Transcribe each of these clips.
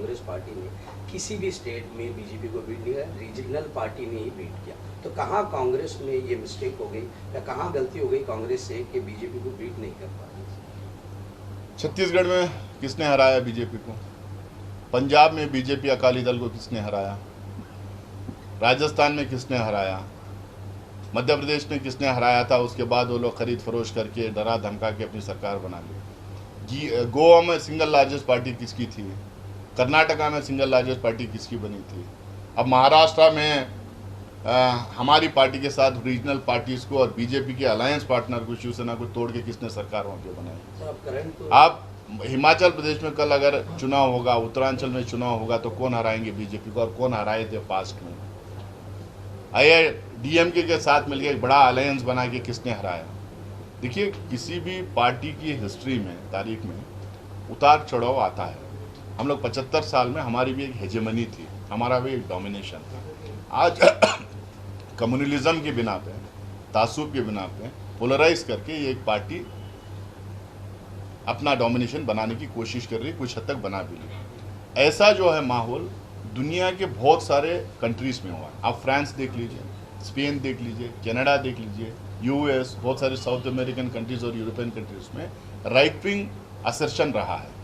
Congress party ने किसी भी स्टेट में बीजेपी को बीट नहीं किया, रीजनल पार्टी ने ही बीट किया। तो कहाँ कांग्रेस में ये मिस्टेक हो गई या कहाँ गलती हो गई कांग्रेस से कि बीजेपी को बीट नहीं कर पा रही? छत्तीसगढ़ में किसने हराया बीजेपी को? पंजाब में बीजेपी अकाली दल को किसने हराया? राजस्थान में किसने हराया? मध्य प्रदेश में किसने हराया था? उसके बाद वो लोग खरीद फरोश करके डरा धमका के अपनी सरकार बना ली। गोवा में सिंगल लार्जेस्ट पार्टी किसकी थी? कर्नाटका में सिंगल लार्जेस्ट पार्टी किसकी बनी थी? अब महाराष्ट्र में हमारी पार्टी के साथ रीजनल पार्टीज को और बीजेपी के अलायंस पार्टनर को, शिवसेना को तोड़ के किसने सरकार वहाँ पे बनाई? आप हिमाचल प्रदेश में कल अगर चुनाव होगा, उत्तरांचल में चुनाव होगा, तो कौन हराएंगे बीजेपी को और कौन हराए थे पास्ट में? डीएमके के साथ मिलकर एक बड़ा अलायंस बना के किसने हराया? देखिए, किसी भी पार्टी की हिस्ट्री में, तारीख में उतार चढ़ाव आता है। हम लोग 75 साल में हमारी भी एक हेजेमनी थी, हमारा भी एक डोमिनेशन था। आज कम्युनलिज्म के बिना पे, तासुब के बिना पे पोलराइज करके ये एक पार्टी अपना डोमिनेशन बनाने की कोशिश कर रही, कुछ हद तक बना भी ली। ऐसा जो है माहौल दुनिया के बहुत सारे कंट्रीज में हुआ। आप फ्रांस देख लीजिए, स्पेन देख लीजिए, कनाडा देख लीजिए, यूएस, बहुत सारे साउथ अमेरिकन कंट्रीज और यूरोपियन कंट्रीज में राइट विंग असर्शन रहा है।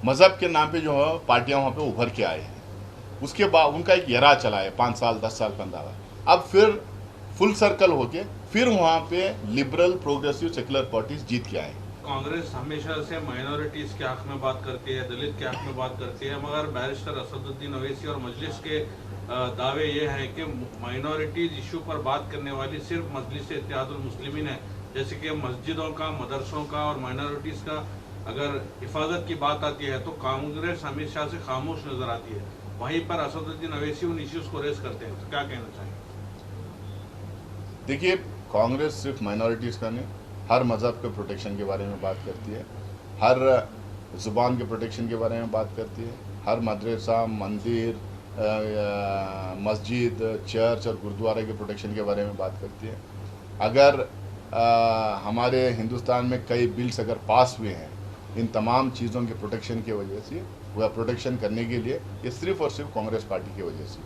मज़हब के नाम पे जो है पार्टियां वहाँ पे उभर के आए हैं। उसके बाद उनका एक एरा चला है 5 साल 10 साल 15 साल। अब फिर फुल सर्कल होके फिर वहाँ पे लिबरल प्रोग्रेसिव सेक्युलर पार्टीज जीत के आए। कांग्रेस हमेशा से माइनॉरिटीज के हक में बात करती है, दलित के हक में बात करती है, मगर बैरिस्टर असदुद्दीन ओवैसी और मजलिस के दावे ये हैं कि माइनॉरिटीज इशू पर बात करने वाली सिर्फ मजलिस इत्तेहादुल मुस्लिमीन है। जैसे कि मस्जिदों का, मदरसों का और माइनॉरिटीज का अगर हिफाजत की बात आती है तो कांग्रेस हमेशा से खामोश नजर आती है। वहीं पर असदुद्दीन ओवैसी उन इश्यूज को रेस करते हैं, तो क्या कहना चाहिए? देखिए, कांग्रेस सिर्फ माइनॉरिटीज़ का नहीं, हर मज़हब के प्रोटेक्शन के बारे में बात करती है, हर ज़ुबान के प्रोटेक्शन के बारे में बात करती है, हर मदरसा, मंदिर, मस्जिद, चर्च और गुरुद्वारे के प्रोटेक्शन के बारे में बात करती है। अगर हमारे हिंदुस्तान में कई बिल्स अगर पास हुए हैं इन तमाम चीज़ों के प्रोटेक्शन की वजह से, वह प्रोटेक्शन करने के लिए, ये सिर्फ और सिर्फ कांग्रेस पार्टी की वजह से।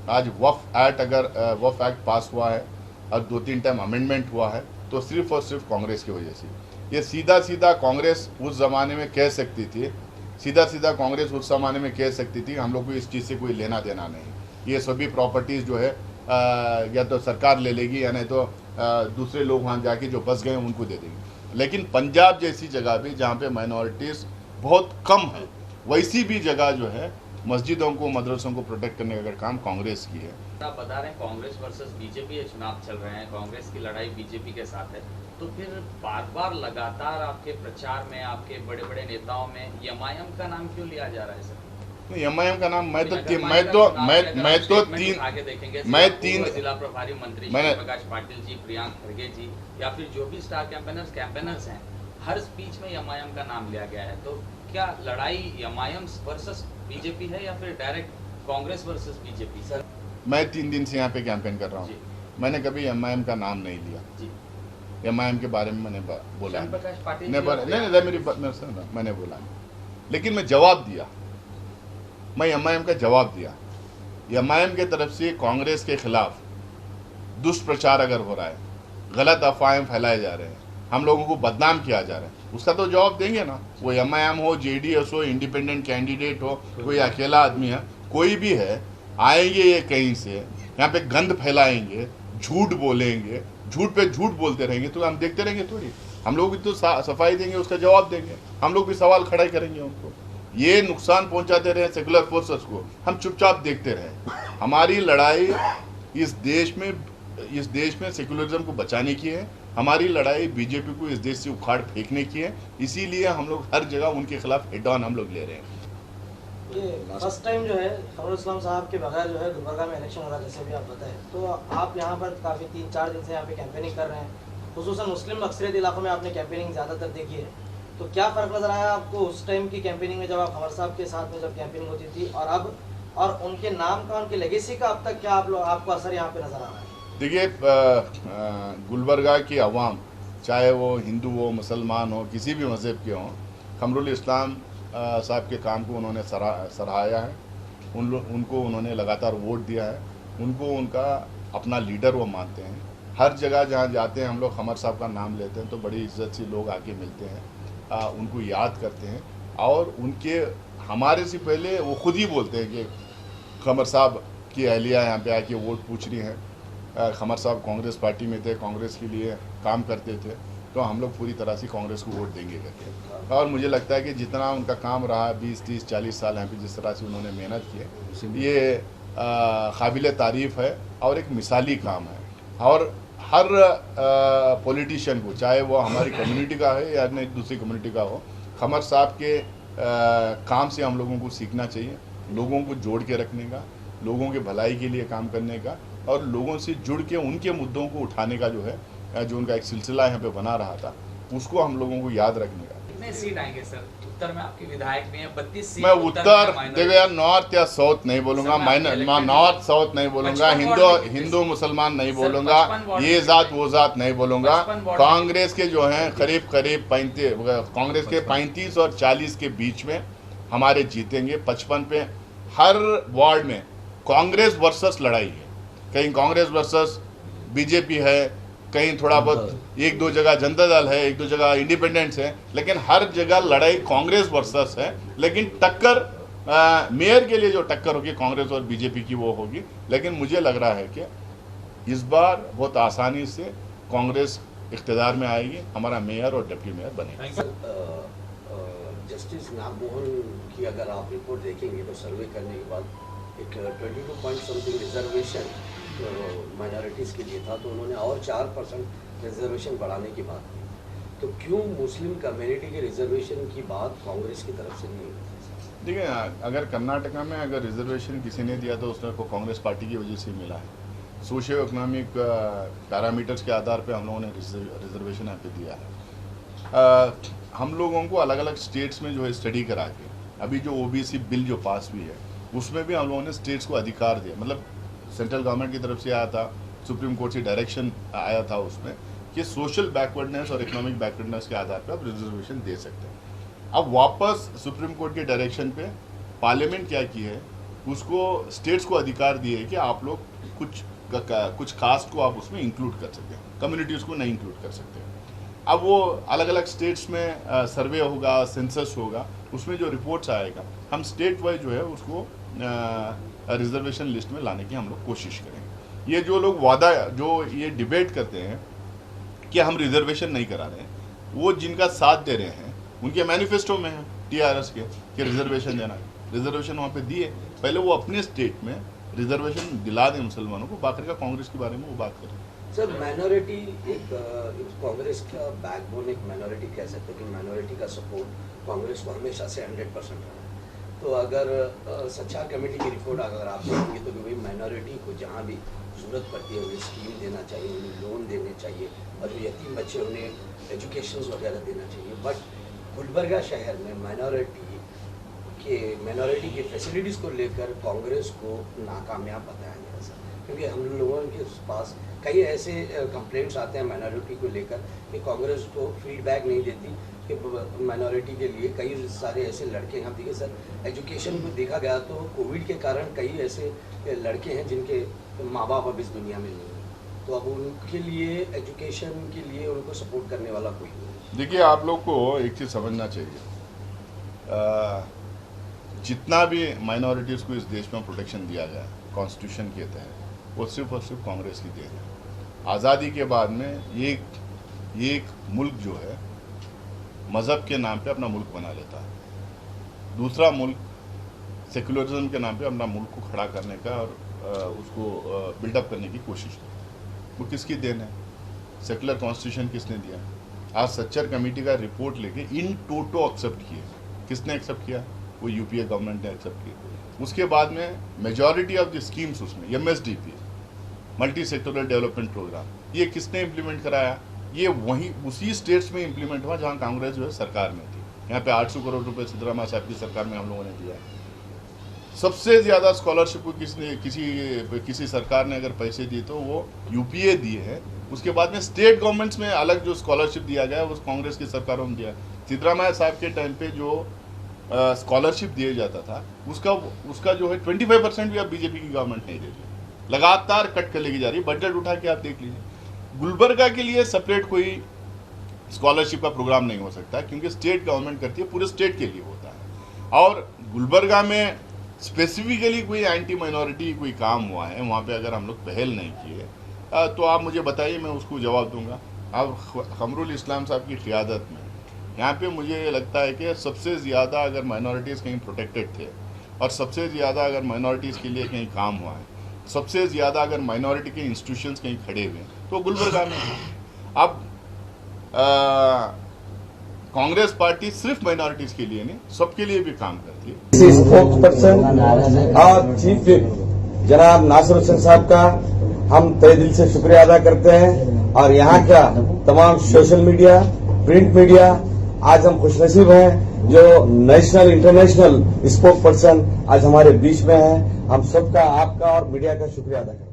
आज वक्फ एक्ट पास हुआ है और 2-3 टाइम अमेंडमेंट हुआ है, तो सिर्फ और सिर्फ कांग्रेस की वजह से। ये सीधा सीधा कांग्रेस उस ज़माने में कह सकती थी, हम लोग को इस चीज़ से कोई लेना देना नहीं, ये सभी प्रॉपर्टीज़ जो है या तो सरकार ले लेगी या नहीं तो दूसरे लोग वहाँ जाके जो बस गए उनको दे देंगे। लेकिन पंजाब जैसी जगह भी जहाँ पे माइनॉरिटीज़ बहुत कम है, वैसी भी जगह जो है मस्जिदों को, मदरसों को प्रोटेक्ट करने का अगर काम कांग्रेस की है। आप बता रहे हैं कांग्रेस वर्सेस बीजेपी ये चुनाव चल रहे हैं, कांग्रेस की लड़ाई बीजेपी के साथ है, तो फिर बार बार लगातार आपके प्रचार में, आपके बड़े बड़े नेताओं में एमआईएम का नाम क्यों लिया जा रहा है सर? एमआईएम का नाम मैं तो तीन जिला प्रभारी मंत्री प्रकाश पाटिल जी, प्रियांक खड़गे जी या फिर जो भी स्टार कैंपेनर्स हैं, हर स्पीच में एमआईएम का नाम लिया गया है। तो क्या लड़ाई एमआईएम वर्सेस बीजेपी है या फिर direct Congress versus BJP? Sir, मैं 3 दिन से यहाँ पे कैंपेन कर रहा हूँ, मैंने कभी एमआईएम का नाम नहीं लिया। एमआईएम के बारे में मैंने बोला मैंने बोला, लेकिन मैं जवाब दिया, मैं एमआईएम का जवाब दिया। एमआईएम के तरफ से कांग्रेस के खिलाफ दुष्प्रचार अगर हो रहा है, गलत अफवाहें फैलाए जा रहे हैं, हम लोगों को बदनाम किया जा रहा है, उसका तो जवाब देंगे ना। वो एमआईएम हो, जेडीएस हो, इंडिपेंडेंट कैंडिडेट हो, कोई अकेला आदमी है, कोई भी है, आएंगे ये कहीं से, यहाँ पे गंद फैलाएंगे, झूठ बोलेंगे, झूठ पे झूठ बोलते रहेंगे, तो हम देखते रहेंगे थोड़ी? हम लोग भी तो सफाई देंगे, उसका जवाब देंगे, हम लोग भी सवाल खड़ा करेंगे उनको। ये नुकसान पहुंचाते रहे सेकुलर फोर्सेस को, हम चुपचाप देखते रहे। हमारी लड़ाई इस देश में सेकुलरिज्म को बचाने की है, हमारी लड़ाई बीजेपी को इस देश से उखाड़ फेंकने की है। इसीलिए हम लोग हर जगह उनके खिलाफ हेड ऑन हम लोग ले रहे हैं। ये फर्स्ट टाइम जो है फखरुल इस्लाम साहब के बगैर जो है गुलबर्गा में इलेक्शन हो रहा है, जैसे भी आप बताएं, तो आप यहाँ पर काफ़ी 3-4 दिन से यहाँ पे कैंपेनिंग कर रहे हैं, खुसूसन मुस्लिम अक्सरियत इलाकों में आपने कैंपेनिंग ज़्यादातर देखी है, तो क्या फ़र्क नज़र आया आपको उस टाइम की कैंपेनिंग में जब आप खबर साहब के साथ में जब कैंपेनिंग होती थी और अब, और उनके नाम का, उनके लेगेसी का अब तक क्या आपको असर यहाँ पे नज़र आ रहा है? देखिए, गुलबर्गा की आवाम, चाहे वो हिंदू हो, मुसलमान हो, किसी भी मज़हब के हों, फखरुल इस्लाम साहब के काम को उन्होंने सराहाया है, उनको उन्होंने लगातार वोट दिया है, उनको उनका अपना लीडर वो मानते हैं। हर जगह जहाँ जाते हैं हम लोग खमर साहब का नाम लेते हैं तो बड़ी इज्जत से लोग आके मिलते हैं, उनको याद करते हैं और उनके हमारे से पहले वो खुद ही बोलते हैं कि खमर साहब की अहलिया यहाँ पे आके वोट पूछ रही हैं। खमर साहब कांग्रेस पार्टी में थे, कांग्रेस के लिए काम करते थे, तो हम लोग पूरी तरह से कांग्रेस को वोट देंगे करके। और मुझे लगता है कि जितना उनका काम रहा 20, 30, 40 साल यहाँ पे जिस तरह से उन्होंने मेहनत की है, ये काबिल तारीफ़ है और एक मिसाली काम है। और हर पॉलिटिशियन को, चाहे वो हमारी कम्युनिटी का है या नहीं दूसरी कम्युनिटी का हो, खमर साहब के काम से हम लोगों को सीखना चाहिए, लोगों को जोड़ के रखने का, लोगों के भलाई के लिए काम करने का और लोगों से जुड़ के उनके मुद्दों को उठाने का जो है, जो उनका एक सिलसिला यहाँ पे बना रहा था, उसको हम लोगों को याद रखने का। कितने सीट आएंगे सर? उत्तर में आपके विधायक भी हैं, 32 सीट। मैं उत्तर देखो यार, नॉर्थ या साउथ नहीं बोलूंगा, नॉर्थ साउथ नहीं बोलूंगा, हिंदू मुसलमान नहीं बोलूंगा, ये जात वो जात नहीं बोलूंगा। कांग्रेस के जो हैं करीब 35, कांग्रेस के 35 और 40 के बीच में हमारे जीतेंगे। 55 पे हर वार्ड में कांग्रेस वर्सेस लड़ाई है, कहीं कांग्रेस वर्सेस बीजेपी है, कहीं थोड़ा बहुत एक दो जगह जनता दल है, एक दो जगह इंडिपेंडेंट्स है, लेकिन हर जगह लड़ाई कांग्रेस वर्सेस है। लेकिन टक्कर मेयर के लिए जो टक्कर होगी कांग्रेस और बीजेपी की वो होगी। लेकिन मुझे लग रहा है कि इस बार बहुत आसानी से कांग्रेस इख्तिदार में आएगी, हमारा मेयर और डिप्टी मेयर बनेगा। जस्टिस नागमोहन की अगर आप रिपोर्ट देखेंगे तो सर्वे करने के बाद एक 22 पॉइंट समथिंग रिजर्वेशन माइनॉरिटीज़ के लिए था, तो उन्होंने और 4% रिजर्वेशन बढ़ाने की बात की। तो क्यों मुस्लिम कम्युनिटी के रिजर्वेशन की बात कांग्रेस की तरफ से नहीं होती? देखिए, अगर कर्नाटका में अगर रिजर्वेशन किसी ने दिया तो उसको कांग्रेस पार्टी की वजह से मिला है। सोशियो इकोनॉमिक पैरामीटर्स के आधार पे हम लोगों ने रिजर्वेशन यहाँ पे दिया है। हम लोगों को अलग अलग स्टेट्स में जो है स्टडी करा के, अभी जो ओबीसी बिल जो पास हुई है उसमें भी हम लोगों ने स्टेट्स को अधिकार दिया, मतलब सेंट्रल गवर्नमेंट की तरफ से आया था, सुप्रीम कोर्ट से डायरेक्शन आया था उसमें कि सोशल बैकवर्डनेस और इकोनॉमिक बैकवर्डनेस के आधार पर आप रिजर्वेशन दे सकते हैं। अब वापस सुप्रीम कोर्ट के डायरेक्शन पे पार्लियामेंट क्या की है, उसको स्टेट्स को अधिकार दिए है कि आप लोग कुछ कास्ट को आप उसमें इंक्लूड कर सकते हैं, कम्युनिटीज़ को नहीं इंक्लूड कर सकते। अब वो अलग अलग स्टेट्स में सर्वे होगा, सेंसस होगा, उसमें जो रिपोर्ट्स आएगा हम स्टेट वाइज जो है उसको रिजर्वेशन लिस्ट में लाने की हम लोग कोशिश करेंगे। ये जो लोग जो ये डिबेट करते हैं कि हम रिजर्वेशन नहीं करा रहे हैं, वो जिनका साथ दे रहे हैं उनके मैनिफेस्टो में है टीआरएस के कि रिजर्वेशन देना है। रिजर्वेशन वहाँ पे दिए, पहले वो अपने स्टेट में रिजर्वेशन दिला दें मुसलमानों को, बाकी का कांग्रेस के बारे में वो बात करें। सर, माइनॉरिटी एक कांग्रेस का बैकबोन, एक माइनॉरिटी कह सकते हैं कि माइनॉरिटी का सपोर्ट कांग्रेस को हमेशा से 100% रहा है। तो अगर सच्चा कमेटी की रिपोर्ट अगर आप देखेंगे तो भाई माइनॉरिटी को जहाँ भी ज़रूरत पड़ती है उन्हें स्कीम देना चाहिए, उन्हें लोन देने चाहिए और जो यतीम बच्चे उन्हें एजुकेशन वगैरह देना चाहिए। बट गुलबर्गा शहर में माइनॉरिटी की फैसिलिटीज़ को लेकर कांग्रेस को नाकामयाब बताया गया सर, क्योंकि हम लोगों के पास कई ऐसे कंप्लेंट्स आते हैं माइनॉरिटी को लेकर कि कांग्रेस को फीडबैक नहीं देती कि माइनॉरिटी के लिए कई सारे ऐसे लड़के हैं। देखिए सर, एजुकेशन को देखा गया तो कोविड के कारण कई ऐसे लड़के हैं जिनके माँ बाप अब इस दुनिया में नहीं है, तो अब उनके लिए एजुकेशन के लिए उनको सपोर्ट करने वाला कोई नहीं। देखिए, आप लोग को एक चीज़ समझना चाहिए, जितना भी माइनॉरिटीज़ को इस देश में प्रोटेक्शन दिया गया कॉन्स्टिट्यूशन के तहत, वो सिर्फ और सिर्फ कांग्रेस की देन है। आज़ादी के बाद में एक मुल्क जो है मज़हब के नाम पे अपना मुल्क बना लेता है, दूसरा मुल्क सेकुलरिज्म के नाम पे अपना मुल्क को खड़ा करने का और उसको बिल्डअप करने की कोशिश की। वो किसकी देन है? सेकुलर कॉन्स्टिट्यूशन किसने दिया? आज सच्चर कमेटी का रिपोर्ट लेके इन टोटो एक्सेप्ट किए। किसने एक्सेप्ट किया? वो यूपीए गवर्नमेंट ने एक्सेप्ट किया। उसके बाद में मेजॉरिटी ऑफ द स्कीम्स उसमें MSDP, multi sectoral development programme, ये किसने इम्प्लीमेंट कराया? ये वहीं उसी स्टेट्स में इम्प्लीमेंट हुआ जहाँ कांग्रेस जो है सरकार में थी। यहाँ पे 800 करोड़ रुपए सिद्धरामैया साहब की सरकार में हम लोगों ने दिया। सबसे ज़्यादा स्कॉलरशिप को किसी सरकार ने अगर पैसे दिए तो वो यूपीए दिए हैं। उसके बाद में स्टेट गवर्नमेंट्स में अलग जो स्कॉलरशिप दिया गया वो कांग्रेस की सरकारों ने दिया। सिद्धरामैया साहब के टाइम पे जो स्कॉलरशिप दिया जाता था, उसका जो है 25% भी अब बीजेपी की गवर्नमेंट नहीं दे रही, लगातार कट कर लेके जा रही है। बजट उठा के आप देख लीजिए, गुलबर्गा के लिए सेपरेट कोई स्कॉलरशिप का प्रोग्राम नहीं हो सकता, क्योंकि स्टेट गवर्नमेंट करती है, पूरे स्टेट के लिए होता है। और गुलबर्गा में स्पेसिफिकली कोई एंटी माइनॉरिटी कोई काम हुआ है, वहाँ पे अगर हम लोग पहल नहीं किए तो आप मुझे बताइए, मैं उसको जवाब दूंगा। अब खमरुल इस्लाम साहब की क़ियादत में यहाँ पे मुझे लगता है कि सबसे ज़्यादा अगर माइनॉरिटीज़ कहीं प्रोटेक्टेड थे और सबसे ज़्यादा अगर माइनॉरिटीज़ के लिए कहीं काम हुआ है, सबसे ज़्यादा अगर माइनॉरिटी के इंस्टीट्यूशंस कहीं खड़े हुए हैं तो गुलबर्गा में है। अब कांग्रेस पार्टी सिर्फ माइनॉरिटीज़ के लिए नहीं, सबके लिए भी काम करती है। स्पोक्स पर्सन और चीफ विप जनाब नासिर हुसैन साहब का हम तहे दिल से शुक्रिया अदा करते हैं, और यहाँ का तमाम सोशल मीडिया, प्रिंट मीडिया, आज हम खुशनसीब हैं जो नेशनल इंटरनेशनल स्पोक्स पर्सन आज हमारे बीच में हैं। हम सबका, आपका और मीडिया का शुक्रिया अदा करते हैं।